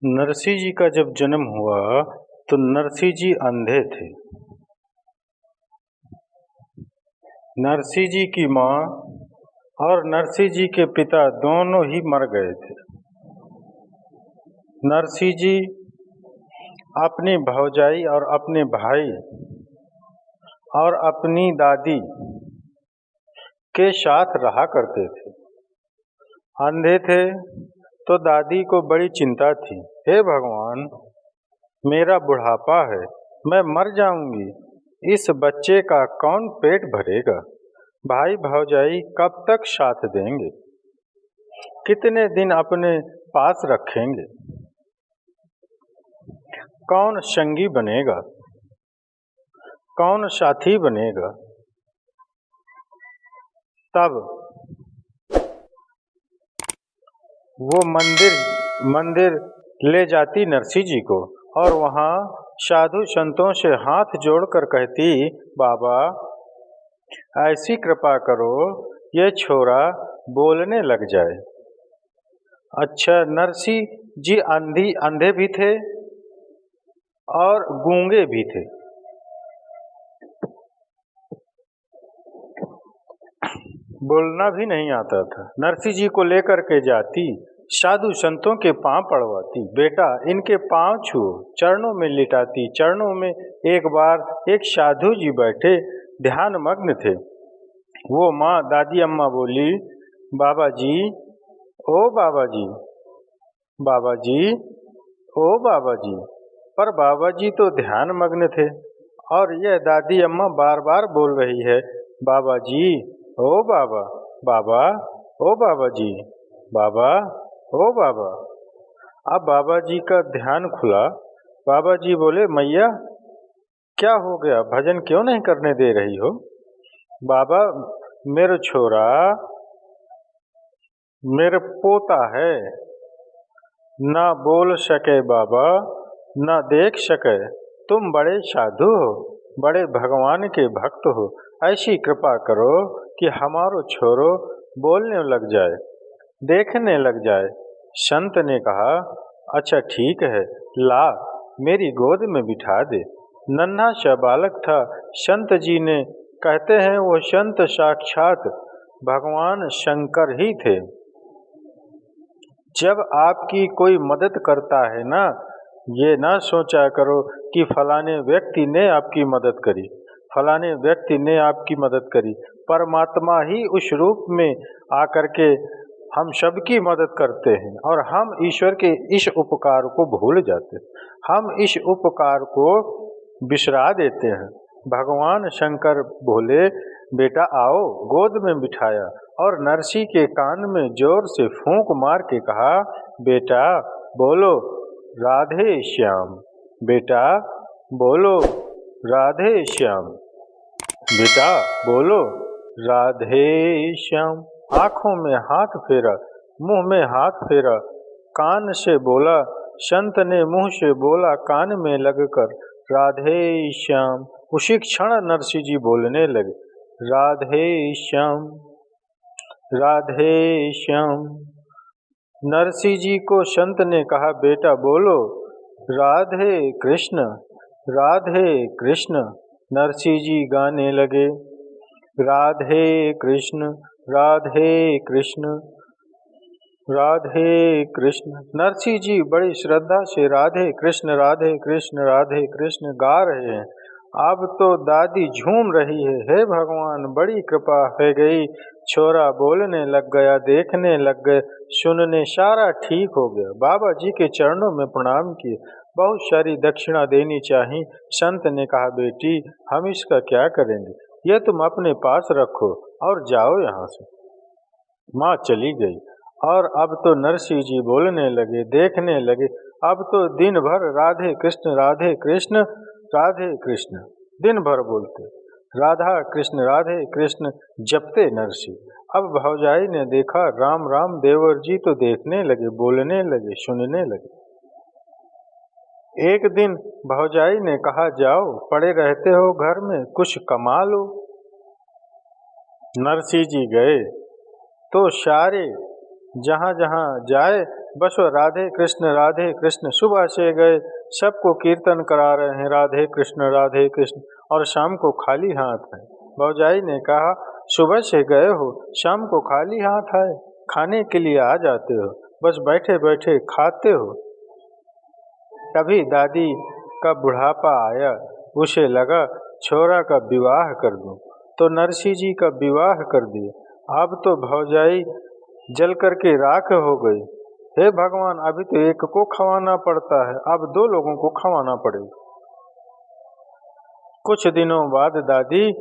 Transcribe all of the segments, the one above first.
नरसिंह जी का जब जन्म हुआ तो नरसिंह जी अंधे थे। नरसिंह जी की माँ और नरसिंह जी के पिता दोनों ही मर गए थे। नरसिंह जी अपनी भौजाई और अपने भाई और अपनी दादी के साथ रहा करते थे। अंधे थे तो दादी को बड़ी चिंता थी। हे भगवान, मेरा बुढ़ापा है, मैं मर जाऊंगी, इस बच्चे का कौन पेट भरेगा? भाई भौजाई कब तक साथ देंगे? कितने दिन अपने पास रखेंगे? कौन संगी बनेगा? कौन साथी बनेगा? तब वो मंदिर ले जाती नरसिंह जी को और वहाँ साधु संतों से हाथ जोड़कर कहती, बाबा ऐसी कृपा करो ये छोरा बोलने लग जाए। अच्छा, नरसिंह जी अंधे भी थे और गूंगे भी थे। बोलना भी नहीं आता था। नरसिंह जी को लेकर के जाती, साधु संतों के पांव पड़वाती, बेटा इनके पांव छुओ, चरणों में लिटाती। चरणों में एक बार एक साधु जी बैठे ध्यान मग्न थे। वो माँ दादी अम्मा बोली, बाबा जी, ओ बाबा जी, बाबा जी, ओ बाबा जी। पर बाबा जी तो ध्यान मग्न थे और यह दादी अम्मा बार बार बोल रही है, बाबा जी, ओ बाबा, बाबा, ओ बाबा जी, बाबा, ओ बाबा। अब बाबा जी का ध्यान खुला। बाबा जी बोले, मैया क्या हो गया, भजन क्यों नहीं करने दे रही हो? बाबा, मेरे छोरा मेरे पोता है, ना बोल सके बाबा, ना देख सके। तुम बड़े साधु हो, बड़े भगवान के भक्त हो, ऐसी कृपा करो कि हमारो छोरो बोलने लग जाए, देखने लग जाए। संत ने कहा, अच्छा ठीक है, ला मेरी गोद में बिठा दे। नन्हा सा बालक था। संत जी ने कहते हैं वो संत साक्षात भगवान शंकर ही थे। जब आपकी कोई मदद करता है ना, ये ना सोचा करो कि फलाने व्यक्ति ने आपकी मदद करी, फलाने व्यक्ति ने आपकी मदद करी। परमात्मा ही उस रूप में आकर के हम सबकी मदद करते हैं और हम ईश्वर के इस उपकार को भूल जाते हैं, हम इस उपकार को बिसरा देते हैं। भगवान शंकर बोले, बेटा आओ, गोद में बिठाया और नरसिंह के कान में जोर से फूंक मार के कहा, बेटा बोलो राधे श्याम, बेटा बोलो राधे श्याम, बेटा बोलो राधे श्याम। आंखों में हाथ फेरा, मुंह में हाथ फेरा, कान से बोला। संत ने मुंह से बोला, कान में लगकर राधे श्याम। उसी क्षण नरसिंह जी बोलने लगे, राधे श्याम, राधे श्याम। नरसिंह जी को संत ने कहा, बेटा बोलो राधे कृष्ण, राधे कृष्ण। नरसिंह जी गाने लगे, राधे कृष्ण, राधे कृष्ण, राधे कृष्ण। नरसिंह जी बड़ी श्रद्धा से राधे कृष्ण, राधे कृष्ण, राधे कृष्ण गा रहे हैं। अब तो दादी झूम रही है, हे भगवान बड़ी कृपा हो गई, छोरा बोलने लग गया, देखने लग गए, सुनने सारा ठीक हो गया। बाबा जी के चरणों में प्रणाम किए, बहुत सारी दक्षिणा देनी चाहिए। संत ने कहा, बेटी हम इसका क्या करेंगे, यह तुम अपने पास रखो और जाओ यहाँ से। माँ चली गई और अब तो नरसिंह जी बोलने लगे, देखने लगे। अब तो दिन भर राधे कृष्ण, राधे कृष्ण, राधे कृष्ण दिन भर बोलते, राधा कृष्ण, राधे कृष्ण जपते नरसिंह। अब भौजाई ने देखा, राम राम, देवर जी तो देखने लगे, बोलने लगे, सुनने लगे। एक दिन भौजाई ने कहा, जाओ पड़े रहते हो घर में, कुछ कमा लो। नरसिंह जी गए तो सारे जहाँ जहाँ जाए बस वो राधे कृष्ण सुबह से गए, सबको कीर्तन करा रहे हैं राधे कृष्ण, और शाम को खाली हाथ है। भौजाई ने कहा सुबह से गए हो, शाम को खाली हाथ आए, खाने के लिए आ जाते हो, बस बैठे बैठे खाते हो। तभी दादी का बुढ़ापा आया, उसे लगा छोरा का विवाह कर दूं, तो नरसी जी का विवाह कर दिया। अब तो भौजाई जल करके राख हो गई। हे भगवान, अभी तो एक को खवाना पड़ता है, अब 2 लोगों को खवाना पड़ेगा। कुछ दिनों बाद दादी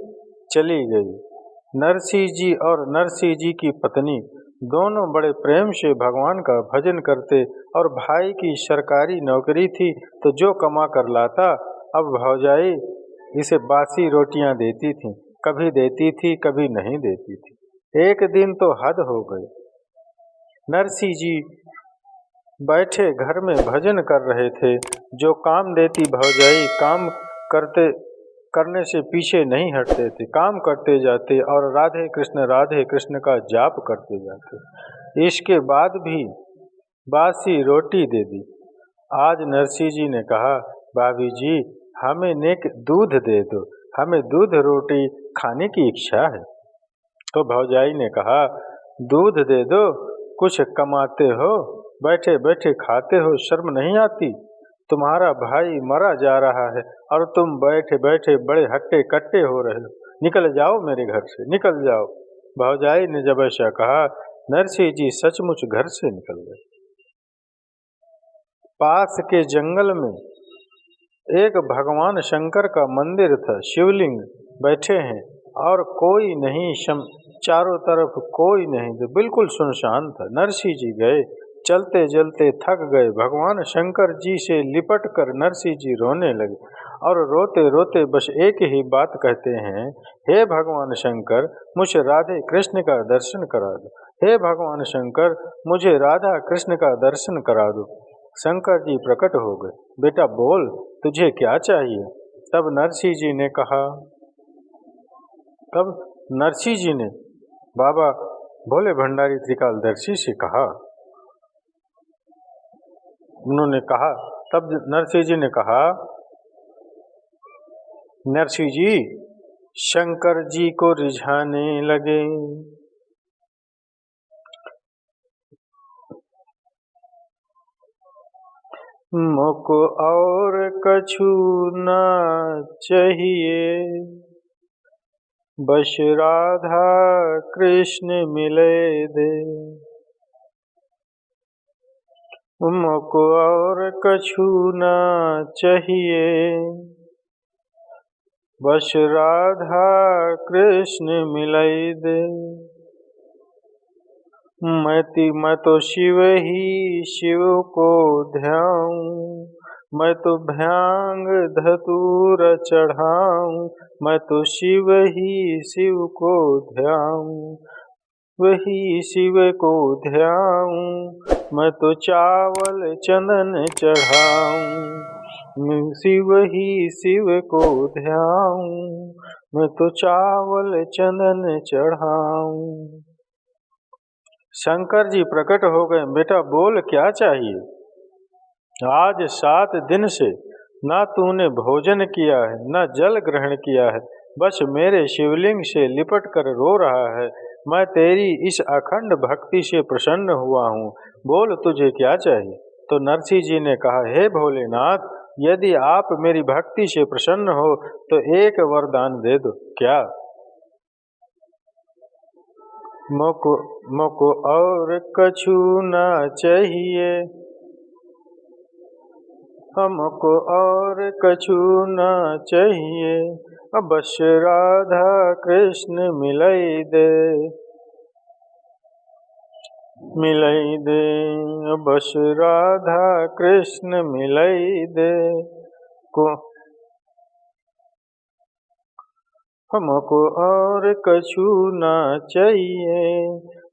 चली गई। नरसी जी और नरसी जी की पत्नी दोनों बड़े प्रेम से भगवान का भजन करते, और भाई की सरकारी नौकरी थी, तो जो कमा कर लाता, अब भौजाई इसे बासी रोटियां देती थी, कभी देती थी कभी नहीं देती थी। एक दिन तो हद हो गई। नरसी जी बैठे घर में भजन कर रहे थे। जो काम देती भौजाई काम करने से पीछे नहीं हटते थे, काम करते जाते और राधे कृष्ण का जाप करते जाते। इसके बाद भी बासी रोटी दे दी। आज नरसी जी ने कहा, भाभी जी हमें नेक दूध दे दो, हमें दूध रोटी खाने की इच्छा है। तो भौजाई ने कहा, दूध दे दो, कुछ कमाते हो, बैठे बैठे खाते हो, शर्म नहीं आती? तुम्हारा भाई मरा जा रहा है और तुम बैठे बैठे बड़े हट्टे कट्टे हो रहे हो, निकल जाओ मेरे घर से, निकल जाओ। भौजाई ने जब ऐसा कहा, नरसिंह जी सचमुच घर से निकल गए। पास के जंगल में एक भगवान शंकर का मंदिर था, शिवलिंग बैठे हैं और कोई नहीं, चारों तरफ कोई नहीं, तो बिल्कुल सुनसान था। नरसिंह जी गए, चलते चलते थक गए। भगवान शंकर जी से लिपट कर नरसिंह जी रोने लगे और रोते रोते बस एक ही बात कहते हैं, हे भगवान शंकर मुझे राधे कृष्ण का दर्शन करा दो, हे भगवान शंकर मुझे राधा कृष्ण का दर्शन करा दो। शंकर जी प्रकट हो गए, बेटा बोल तुझे क्या चाहिए? तब नरसिंह जी ने कहा, तब नरसिंह जी ने बाबा भोले भंडारी त्रिकालदर्शी से कहा, उन्होंने कहा, तब नरसिंह जी ने कहा, नरसिंह जी शंकर जी को रिझाने लगे। मोको और कछु न चाहिए, बस राधा कृष्ण मिले दे। मोको और कछु न चाहिए, बस राधा कृष्ण मिलाई दे। मैं तो शिव ही शिव को ध्याऊं, मैं तो भांग धतूर चढ़ाऊं, मैं तो शिव ही शिव को ध्याऊं, वही शिव को ध्याऊं, मैं तो चावल चंदन चढ़ाऊं, शिव ही शिव को ध्याऊं, मैं तो चावल चंदन चढ़ाऊं। शंकर जी प्रकट हो गए, बेटा बोल क्या चाहिए? आज 7 दिन से ना तूने भोजन किया है, ना जल ग्रहण किया है, बस मेरे शिवलिंग से लिपट कर रो रहा है। मैं तेरी इस अखंड भक्ति से प्रसन्न हुआ हूँ, बोल तुझे क्या चाहिए? तो नरसिंह जी ने कहा, हे भोलेनाथ, यदि आप मेरी भक्ति से प्रसन्न हो तो एक वरदान दे दो। क्या? मोको और कछु न चाहिए, हमको और कछु न चाहिए, बस राधा कृष्ण मिलाई दे, मिलाई दे, बस राधा कृष्ण मिलाई दे। हमको और कछु न चाहिए,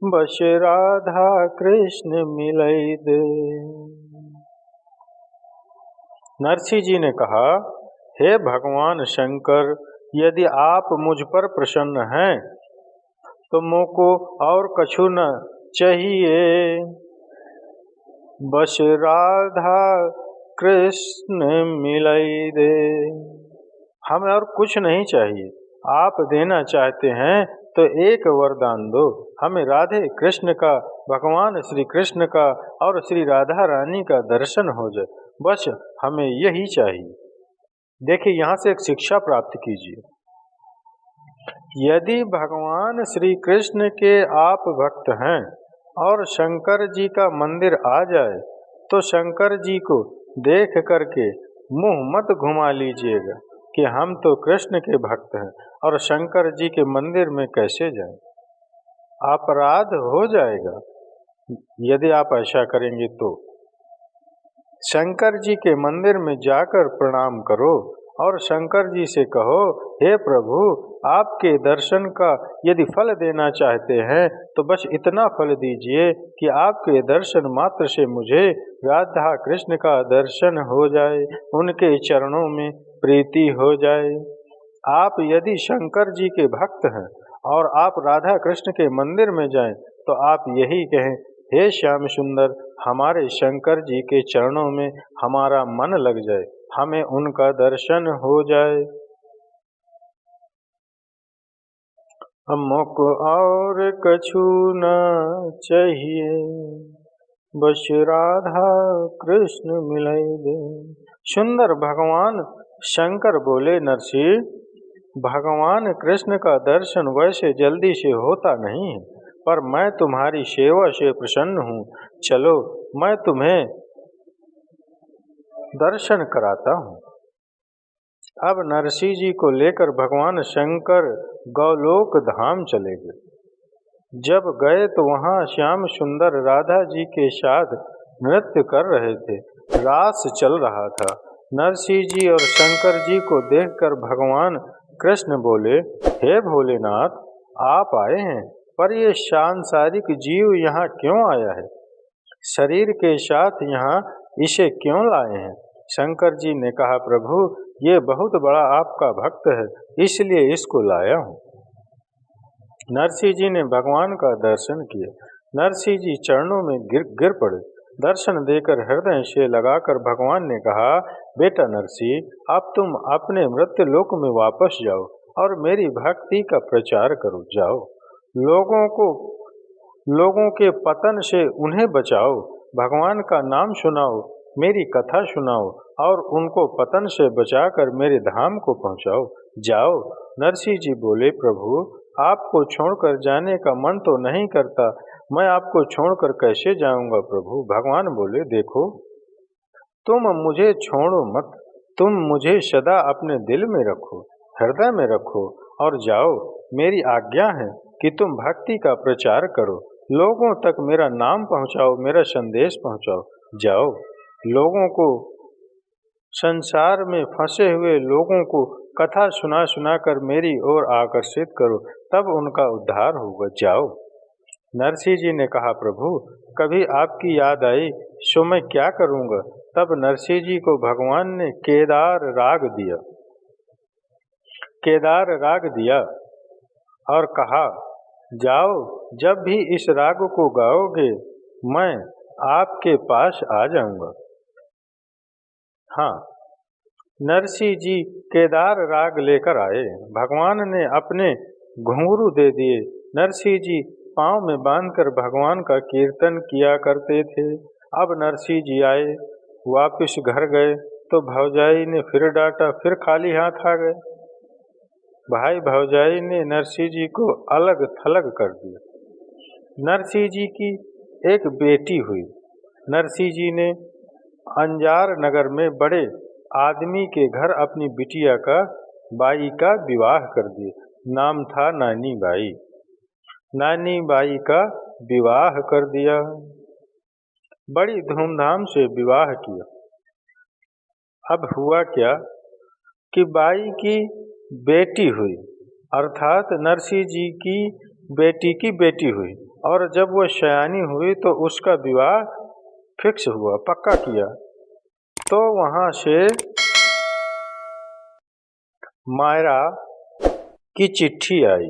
बस राधा कृष्ण मिलाई दे। नरसिंह जी ने कहा, हे भगवान शंकर, यदि आप मुझ पर प्रसन्न हैं तो मोको और कछु न चाहिए, बस राधा कृष्ण मिलाई दे। हमें और कुछ नहीं चाहिए, आप देना चाहते हैं तो एक वरदान दो, हमें राधे कृष्ण का, भगवान श्री कृष्ण का और श्री राधा रानी का दर्शन हो जाए, बस हमें यही चाहिए। देखिए, यहाँ से एक शिक्षा प्राप्त कीजिए। यदि भगवान श्री कृष्ण के आप भक्त हैं और शंकर जी का मंदिर आ जाए तो शंकर जी को देख करके मुंह मत घुमा लीजिएगा कि हम तो कृष्ण के भक्त हैं और शंकर जी के मंदिर में कैसे जाएं। अपराध हो जाएगा यदि आप ऐसा करेंगे तो। शंकर जी के मंदिर में जाकर प्रणाम करो और शंकर जी से कहो, हे प्रभु, आपके दर्शन का यदि फल देना चाहते हैं तो बस इतना फल दीजिए कि आपके दर्शन मात्र से मुझे राधा कृष्ण का दर्शन हो जाए, उनके चरणों में प्रीति हो जाए। आप यदि शंकर जी के भक्त हैं और आप राधा कृष्ण के मंदिर में जाएं तो आप यही कहें, हे श्याम सुंदर, हमारे शंकर जी के चरणों में हमारा मन लग जाए, हमें उनका दर्शन हो जाए। हमको और कछु न चाहिए, बस राधा कृष्ण मिलाई दे। सुंदर भगवान शंकर बोले, नरसिंह, भगवान कृष्ण का दर्शन वैसे जल्दी से होता नहीं है, पर मैं तुम्हारी सेवा से प्रसन्न हूँ, चलो मैं तुम्हें दर्शन कराता हूँ। अब नरसिंह जी को लेकर भगवान शंकर गौलोक धाम चले गए। जब गए तो वहाँ श्याम सुंदर राधा जी के साथ नृत्य कर रहे थे, रास चल रहा था। नरसिंह जी और शंकर जी को देखकर भगवान कृष्ण बोले, हे भोलेनाथ, आप आए हैं, पर ये सांसारिक जीव यहाँ क्यों आया है? शरीर के साथ यहाँ इसे क्यों लाए हैं? शंकर जी ने कहा, प्रभु, ये बहुत बड़ा आपका भक्त है, इसलिए इसको लाया हूँ। नरसिंह जी ने भगवान का दर्शन किया। नरसिंह जी चरणों में गिर पड़े। दर्शन देकर हृदय से लगाकर भगवान ने कहा, बेटा नरसिंह, अब तुम अपने मृत्यु लोक में वापस जाओ और मेरी भक्ति का प्रचार करो। जाओ, लोगों के पतन से उन्हें बचाओ, भगवान का नाम सुनाओ, मेरी कथा सुनाओ और उनको पतन से बचाकर मेरे धाम को पहुँचाओ। जाओ। नरसिंह जी बोले, प्रभु, आपको छोड़कर जाने का मन तो नहीं करता, मैं आपको छोड़कर कैसे जाऊंगा प्रभु? भगवान बोले, देखो, तुम मुझे छोड़ो मत, तुम मुझे सदा अपने दिल में रखो, हृदय में रखो और जाओ। मेरी आज्ञा है कि तुम भक्ति का प्रचार करो, लोगों तक मेरा नाम पहुंचाओ, मेरा संदेश पहुंचाओ। जाओ, लोगों को, संसार में फंसे हुए लोगों को कथा सुना सुनाकर मेरी ओर आकर्षित करो, तब उनका उद्धार होगा। जाओ। नरसिंह जी ने कहा, प्रभु, कभी आपकी याद आई सो मैं क्या करूँगा? तब नरसिंह जी को भगवान ने केदार राग दिया और कहा, जाओ, जब भी इस राग को गाओगे मैं आपके पास आ जाऊंगा। हाँ, नरसिंह जी केदार राग लेकर आए। भगवान ने अपने घुंघरू दे दिए। नरसिंह जी पाँव में बांधकर भगवान का कीर्तन किया करते थे। अब नरसिंह जी आए, वापस घर गए तो भौजाई ने फिर डांटा, फिर खाली हाथ आ गए। भाई भौजाई ने नरसिंह जी को अलग थलग कर दिया। नरसिंह जी की एक बेटी हुई। नरसिंह जी ने अंजार नगर में बड़े आदमी के घर अपनी बिटिया बाई का विवाह कर दिया। नाम था नानी बाई। नानी बाई का विवाह कर दिया, बड़ी धूमधाम से विवाह किया। अब हुआ क्या कि बाई की बेटी हुई, अर्थात नरसिंह जी की बेटी हुई, और जब वह सयानी हुई तो उसका विवाह फिक्स हुआ, पक्का किया। तो वहाँ से मायरा की चिट्ठी आई,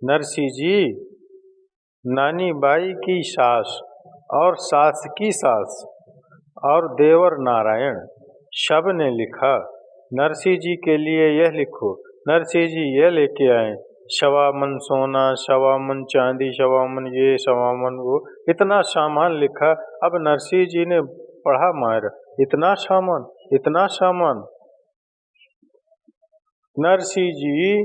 नरसिंह जी, नानी बाई की सास और सास की सास और देवर नारायण सब ने लिखा, नरसिंह जी के लिए यह लिखो। नरसिंह जी यह लेके आए, 1.25 मन सोना, 1.25 मन चांदी, 1.25 मन ये, 1.25 मन वो, इतना सामान लिखा। अब नरसिंह जी ने पढ़ा, मायरा इतना सामान, इतना सामान। नरसिंह जी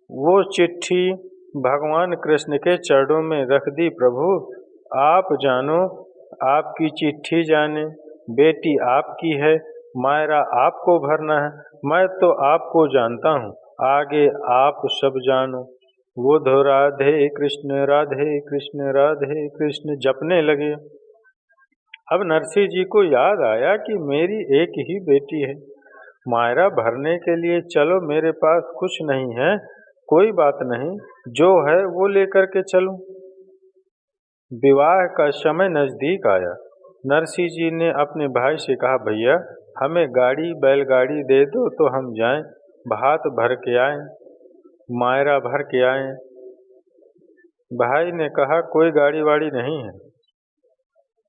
वो चिट्ठी भगवान कृष्ण के चरणों में रख दी। प्रभु आप जानो, आपकी चिट्ठी जाने, बेटी आपकी है, मायरा आपको भरना है, मैं तो आपको जानता हूँ, आगे आप सब जानो। वो धो राधे कृष्ण राधे कृष्ण राधे कृष्ण जपने लगे। अब नरसिंह जी को याद आया कि मेरी एक ही बेटी है, मायरा भरने के लिए चलो, मेरे पास कुछ नहीं है, कोई बात नहीं, जो है वो लेकर के चलूं। विवाह का समय नजदीक आया। नरसिंह जी ने अपने भाई से कहा, भैया हमें गाड़ी बैलगाड़ी दे दो तो हम जाएं, भात भर के आएं, मायरा भर के आएं। भाई ने कहा, कोई गाड़ी वाड़ी नहीं है।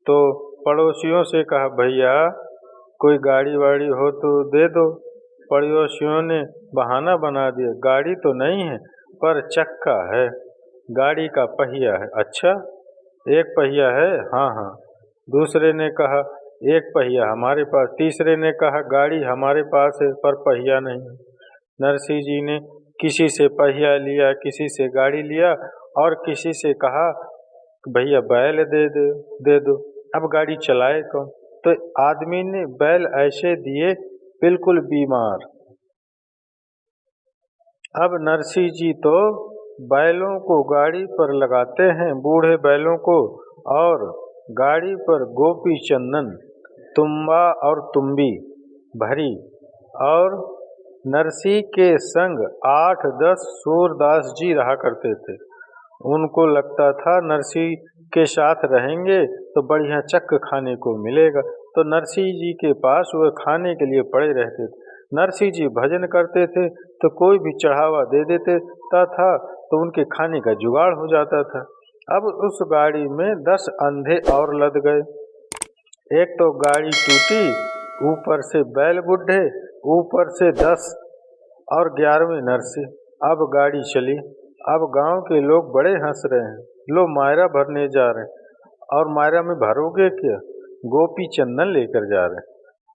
तो पड़ोसियों से कहा, भैया कोई गाड़ी वाड़ी हो तो दे दो। पड़ोसियों ने बहाना बना दिया, गाड़ी तो नहीं है पर चक्का है, गाड़ी का पहिया है। अच्छा, एक पहिया है? हाँ हाँ। दूसरे ने कहा, एक पहिया हमारे पास। तीसरे ने कहा, गाड़ी हमारे पास है पर पहिया नहीं। नरसिंह जी ने किसी से पहिया लिया, किसी से गाड़ी लिया और किसी से कहा, भैया बैल दे दो। अब गाड़ी चलाए कौन? तो आदमी ने बैल ऐसे दिए, बिल्कुल बीमार। अब नरसिंह जी तो बैलों को गाड़ी पर लगाते हैं, बूढ़े बैलों को, और गाड़ी पर गोपी चंदन, तुम्बा और तुम्बी भरी, और नरसिंह के संग 8-10 सूरदास जी रहा करते थे। उनको लगता था नरसिंह के साथ रहेंगे तो बढ़िया चक्क खाने को मिलेगा, तो नरसिंह जी के पास वह खाने के लिए पड़े रहते थे। नरसिंह जी भजन करते थे तो कोई भी चढ़ावा दे देते था तो उनके खाने का जुगाड़ हो जाता था। अब उस गाड़ी में 10 अंधे और लद गए। एक तो गाड़ी टूटी, ऊपर से बैल बुढ़े, ऊपर से 10 और 11वें नरसिंह। अब गाड़ी चली। अब गांव के लोग बड़े हंस रहे हैं, लो मायरा भरने जा रहे हैं, और मायरा में भरोगे क्या? गोपी चंदन लेकर जा रहे हैं।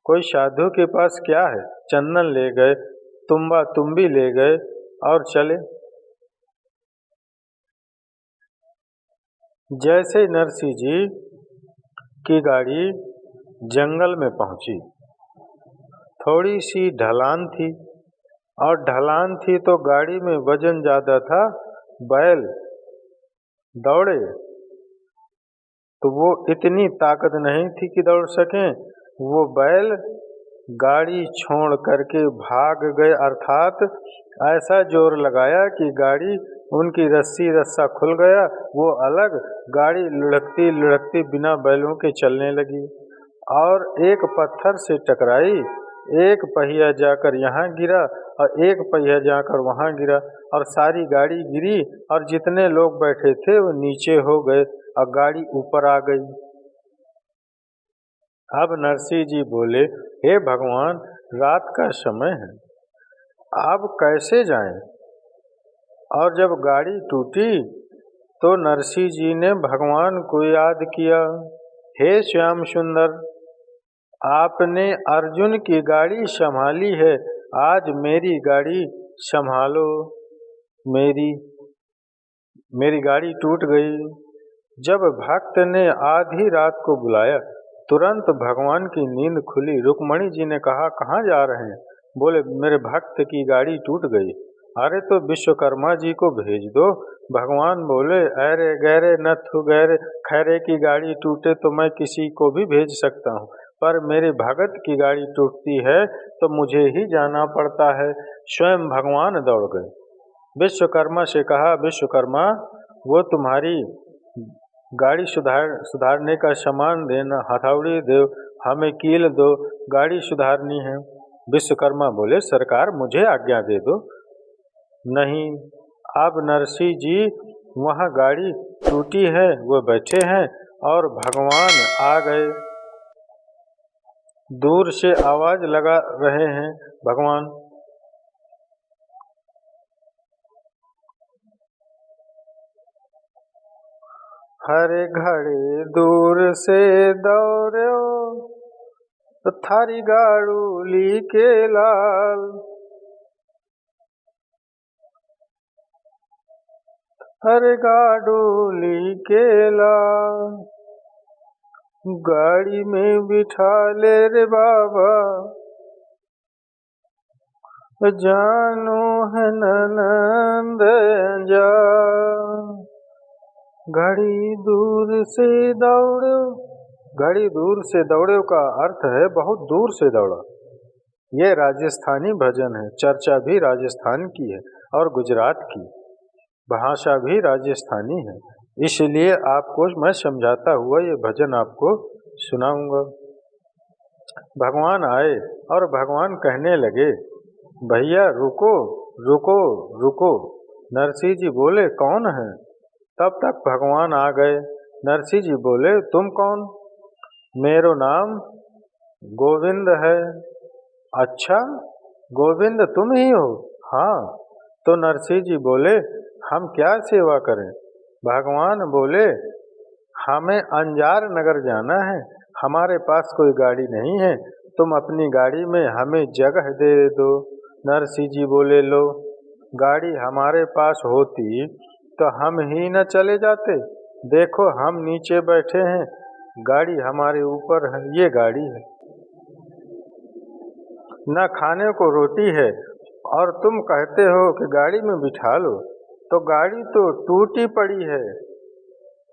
कोई साधु के पास क्या है, चंदन ले गए, तुम्बा तुम्बी ले गए और चले। जैसे नरसिंह जी की गाड़ी जंगल में पहुंची, थोड़ी सी ढलान थी, और ढलान थी तो गाड़ी में वजन ज़्यादा था, बैल दौड़े तो वो इतनी ताकत नहीं थी कि दौड़ सकें। वो बैल गाड़ी छोड़ करके भाग गए, अर्थात ऐसा जोर लगाया कि गाड़ी, उनकी रस्सी रस्सा खुल गया, वो अलग, गाड़ी लुढ़कती लुढ़कती बिना बैलों के चलने लगी और एक पत्थर से टकराई। एक पहिया जाकर यहाँ गिरा और एक पहिया जाकर वहाँ गिरा, और सारी गाड़ी गिरी, और जितने लोग बैठे थे वो नीचे हो गए और गाड़ी ऊपर आ गई। अब नरसिंह जी बोले, हे भगवान, रात का समय है, अब कैसे जाएं? और जब गाड़ी टूटी तो नरसिंह जी ने भगवान को याद किया, हे श्याम सुंदर, आपने अर्जुन की गाड़ी संभाली है, आज मेरी गाड़ी संभालो। मेरी गाड़ी टूट गई। जब भक्त ने आधी रात को बुलाया, तुरंत भगवान की नींद खुली। रुक्मणी जी ने कहा, कहाँ जा रहे हैं? बोले, मेरे भक्त की गाड़ी टूट गई। अरे तो विश्वकर्मा जी को भेज दो। भगवान बोले, अरे गहरे नथु गहरे, खैरे की गाड़ी टूटे तो मैं किसी को भी भेज सकता हूँ, पर मेरे भगत की गाड़ी टूटती है तो मुझे ही जाना पड़ता है। स्वयं भगवान दौड़ गए। विश्वकर्मा से कहा, विश्वकर्मा, वो तुम्हारी गाड़ी सुधारने का सामान देना, हथौड़ी दो, हमें कील दो, गाड़ी सुधारनी है। विश्वकर्मा बोले, सरकार मुझे आज्ञा दे दो। नहीं, अब नरसिंह जी वहाँ गाड़ी टूटी है, वो बैठे हैं और भगवान आ गए। दूर से आवाज लगा रहे हैं भगवान। हर घड़ी दूर से दौड़ो तो थारी गाड़ूली के लाल। हर गाड़ूली के लाल। गाड़ी में बिठा ले रे बाबा, जानो है ननंद जा। घड़ी दूर से दौड़ो। घड़ी दूर से दौड़ो का अर्थ है बहुत दूर से दौड़ा। ये राजस्थानी भजन है। चर्चा भी राजस्थान की है और गुजरात की। भाषा भी राजस्थानी है, इसलिए आपको मैं समझाता हुआ ये भजन आपको सुनाऊंगा। भगवान आए और भगवान कहने लगे, भैया रुको रुको रुको। नरसिंह जी बोले, कौन है? तब तक भगवान आ गए। नरसिंह जी बोले, तुम कौन? मेरो नाम गोविंद है। अच्छा, गोविंद तुम ही हो? हाँ। तो नरसिंह जी बोले, हम क्या सेवा करें? भगवान बोले, हमें अंजार नगर जाना है, हमारे पास कोई गाड़ी नहीं है, तुम अपनी गाड़ी में हमें जगह दे दो। नरसिंह जी बोले, लो, गाड़ी हमारे पास होती तो हम ही न चले जाते। देखो हम नीचे बैठे हैं, गाड़ी हमारे ऊपर है, ये गाड़ी है। न खाने को रोटी है और तुम कहते हो कि गाड़ी में बिठा लो। तो गाड़ी तो टूटी पड़ी है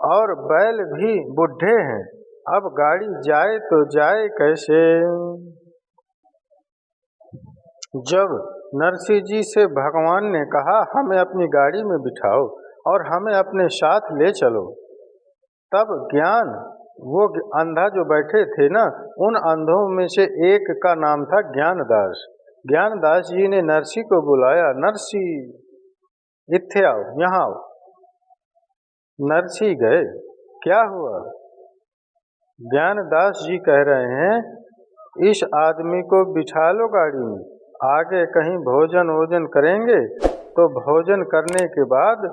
और बैल भी बुढ़े हैं, अब गाड़ी जाए तो जाए कैसे? जब नरसिंह जी से भगवान ने कहा, हमें अपनी गाड़ी में बिठाओ और हमें अपने साथ ले चलो, तब ज्ञान, वो अंधा जो बैठे थे ना, उन अंधों में से एक का नाम था ज्ञानदास। ज्ञानदास जी ने नरसिंह को बुलाया, नरसिंह इत्थे आओ, यहाँ आओ। नरसिंह गए। क्या हुआ? ज्ञानदास जी कह रहे हैं, इस आदमी को बिठा लो गाड़ी में, आगे कहीं भोजन वोजन करेंगे तो भोजन करने के बाद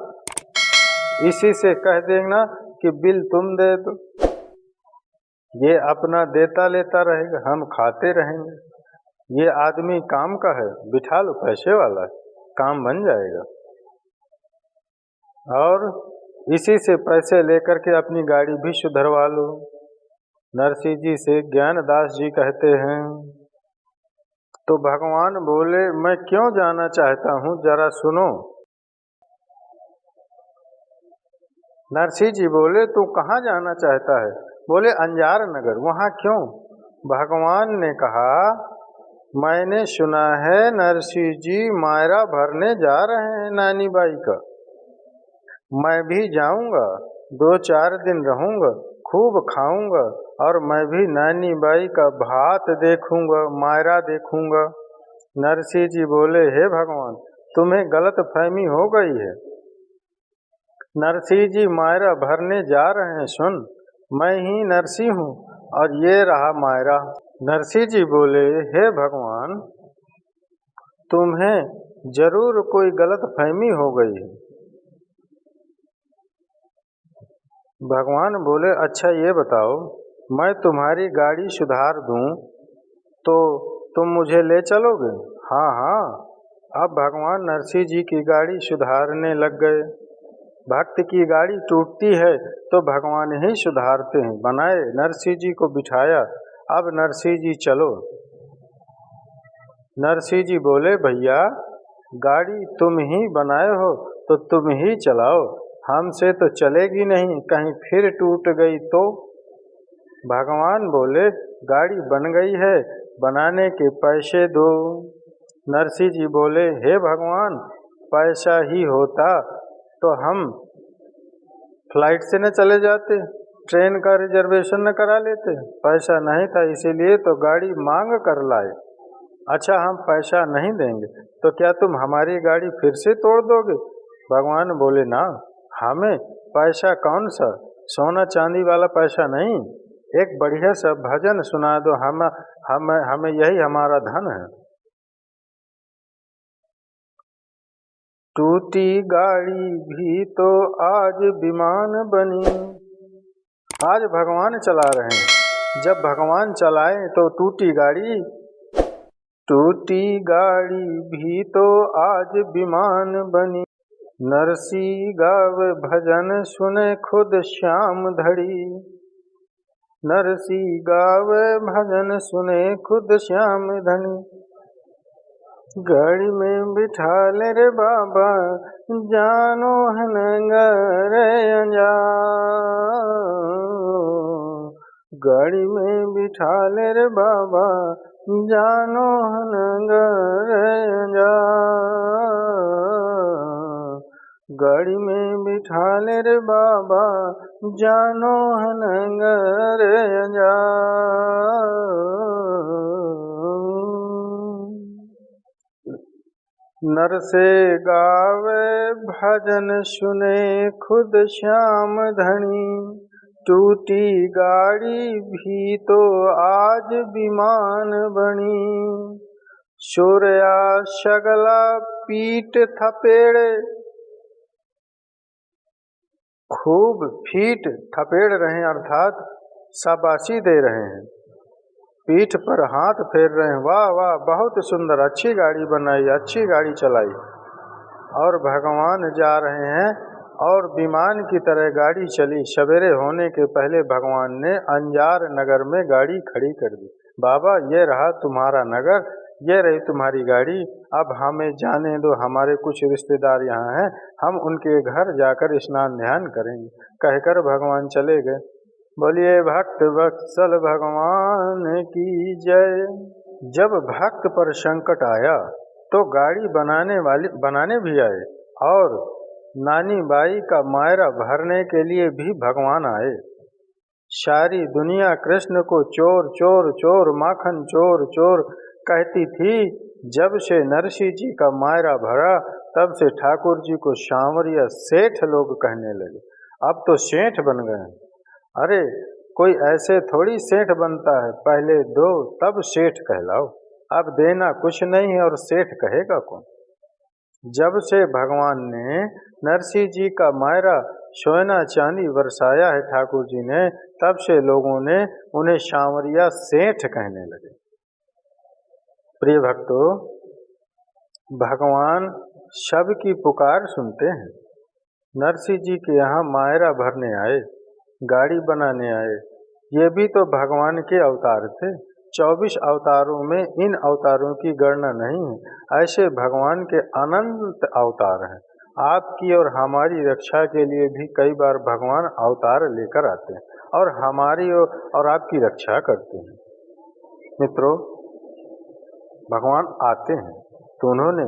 इसी से कह देना कि बिल तुम दे दो। ये अपना देता लेता रहेगा, हम खाते रहेंगे। ये आदमी काम का है, बिठा लो, पैसे वाला है, काम बन जाएगा। और इसी से पैसे लेकर के अपनी गाड़ी भी सुधरवा लो। नरसिंह जी से ज्ञानदास जी कहते हैं, तो भगवान बोले, मैं क्यों जाना चाहता हूँ, जरा सुनो। नरसिंह जी बोले, तू कहाँ जाना चाहता है? बोले, अंजार नगर। वहाँ क्यों? भगवान ने कहा, मैंने सुना है नरसिंह जी मायरा भरने जा रहे हैं नानी बाई का। मैं भी जाऊंगा, 2-4 दिन रहूंगा, खूब खाऊंगा और मैं भी नानी बाई का भात देखूंगा, मायरा देखूंगा। नरसिंह जी बोले, हे भगवान, तुम्हें गलत फहमी हो गई है। नरसिंह जी मायरा भरने जा रहे हैं, सुन, मैं ही नरसिंह हूँ और ये रहा मायरा। नरसिंह जी बोले, हे भगवान, तुम्हें जरूर कोई गलत फहमी हो गई है। भगवान बोले, अच्छा ये बताओ, मैं तुम्हारी गाड़ी सुधार दूं तो तुम मुझे ले चलोगे? हाँ हाँ। अब भगवान नरसिंह जी की गाड़ी सुधारने लग गए। भक्त की गाड़ी टूटती है तो भगवान ही सुधारते हैं। बनाए, नरसिंह जी को बिठाया, अब नरसिंह जी चलो। नरसिंह जी बोले, भैया गाड़ी तुम ही बनाए हो तो तुम ही चलाओ, हमसे तो चलेगी नहीं, कहीं फिर टूट गई तो? भगवान बोले, गाड़ी बन गई है, बनाने के पैसे दो। नरसिंह जी बोले, हे भगवान, पैसा ही होता तो हम फ्लाइट से न चले जाते, ट्रेन का रिजर्वेशन न करा लेते। पैसा नहीं था, इसीलिए तो गाड़ी मांग कर लाए। अच्छा, हम पैसा नहीं देंगे तो क्या तुम हमारी गाड़ी फिर से तोड़ दोगे? भगवान बोले, ना, हमें पैसा कौन सा, सोना चांदी वाला पैसा नहीं, एक बढ़िया सा भजन सुना दो, हमें यही हमारा धन है। टूटी गाड़ी भी तो आज विमान बनी। आज भगवान चला रहे हैं, जब भगवान चलाए तो टूटी गाड़ी, टूटी गाड़ी भी तो आज विमान बनी। नरसी गावे भजन सुने खुद श्याम धड़ी। नरसी गावे भजन सुने खुद श्याम धनी। गाड़ी में बिठा ले रे बाबा जानो है नगर अंजान। गाड़ी में बिठा ले रे बाबा जानो है नगर अंजान। गाड़ी में बिठा ले रे बाबा जानो है नगर अंजान। नर से गावे भजन सुने खुद श्याम धनी। टूटी गाड़ी भी तो आज विमान बनी। सूर्या शगला पीठ थपेड़े, खूब फीट थपेड़ रहे हैं, अर्थात शाबाशी दे रहे हैं, पीठ पर हाथ फेर रहे हैं, वाह वाह बहुत सुंदर, अच्छी गाड़ी बनाई, अच्छी गाड़ी चलाई। और भगवान जा रहे हैं और विमान की तरह गाड़ी चली। सवेरे होने के पहले भगवान ने अंजार नगर में गाड़ी खड़ी कर दी। बाबा ये रहा तुम्हारा नगर, ये रही तुम्हारी गाड़ी, अब हमें जाने दो, हमारे कुछ रिश्तेदार यहाँ हैं, हम उनके घर जाकर स्नान ध्यान करेंगे। कहकर भगवान चले गए। बोलिए भक्त वत्सल भगवान की जय। जब भक्त पर संकट आया तो गाड़ी बनाने भी आए, और नानी बाई का मायरा भरने के लिए भी भगवान आए। सारी दुनिया कृष्ण को चोर चोर चोर, माखन चोर चोर कहती थी। जब से नरसिंह जी का मायरा भरा तब से ठाकुर जी को सांवरिया सेठ लोग कहने लगे। अब तो सेठ बन गए हैं। अरे कोई ऐसे थोड़ी सेठ बनता है, पहले दो तब सेठ कहलाओ। अब देना कुछ नहीं है और सेठ कहेगा कौन। जब से भगवान ने नरसिंह जी का मायरा सोना चांदी बरसाया है ठाकुर जी ने, तब से लोगों ने उन्हें सांवरिया सेठ कहने लगे। प्रिय भक्तों, भगवान सबकी पुकार सुनते हैं। नरसिंह जी के यहाँ मायरा भरने आए, गाड़ी बनाने आए, ये भी तो भगवान के अवतार थे। 24 अवतारों में इन अवतारों की गणना नहीं है। ऐसे भगवान के अनंत अवतार हैं। आपकी और हमारी रक्षा के लिए भी कई बार भगवान अवतार लेकर आते हैं और हमारी और आपकी रक्षा करते हैं। मित्रों, भगवान आते हैं तो उन्होंने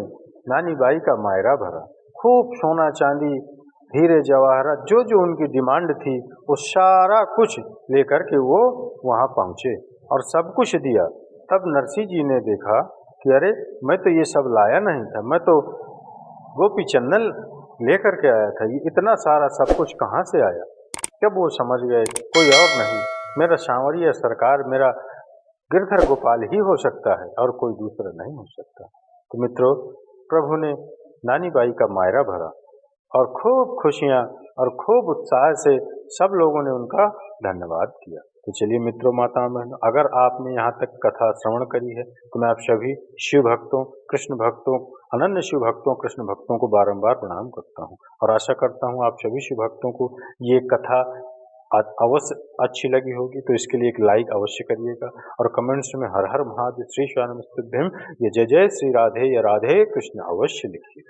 नानी बाई का मायरा भरा, खूब सोना चांदी हीरे जवाहरात जो जो उनकी डिमांड थी वो सारा कुछ लेकर के वो वहाँ पहुँचे और सब कुछ दिया। तब नरसिंह जी ने देखा कि अरे मैं तो ये सब लाया नहीं था, मैं तो गोपी चंदन लेकर के आया था, ये इतना सारा सब कुछ कहाँ से आया। जब वो समझ गए कोई और नहीं, मेरा सांवरिया सरकार, मेरा गिरधर गोपाल ही हो सकता है और कोई दूसरा नहीं हो सकता। तो मित्रों, प्रभु ने नानी बाई का मायरा भरा और खूब खुशियाँ और खूब उत्साह से सब लोगों ने उनका धन्यवाद किया। तो चलिए मित्रों, माता बहनों, अगर आपने यहाँ तक कथा श्रवण करी है तो मैं आप सभी शिव भक्तों, कृष्ण भक्तों, अनन्य शिव भक्तों, कृष्ण भक्तों को बारंबार प्रणाम करता हूँ और आशा करता हूँ आप सभी शिव भक्तों को ये कथा अवश्य अच्छी लगी होगी। तो इसके लिए एक लाइक अवश्य करिएगा और कमेंट्स में हर हर महादेव, श्री श्यानमस्तुभ्यम, ये जय जय श्री राधे या राधे कृष्ण अवश्य लिखिए।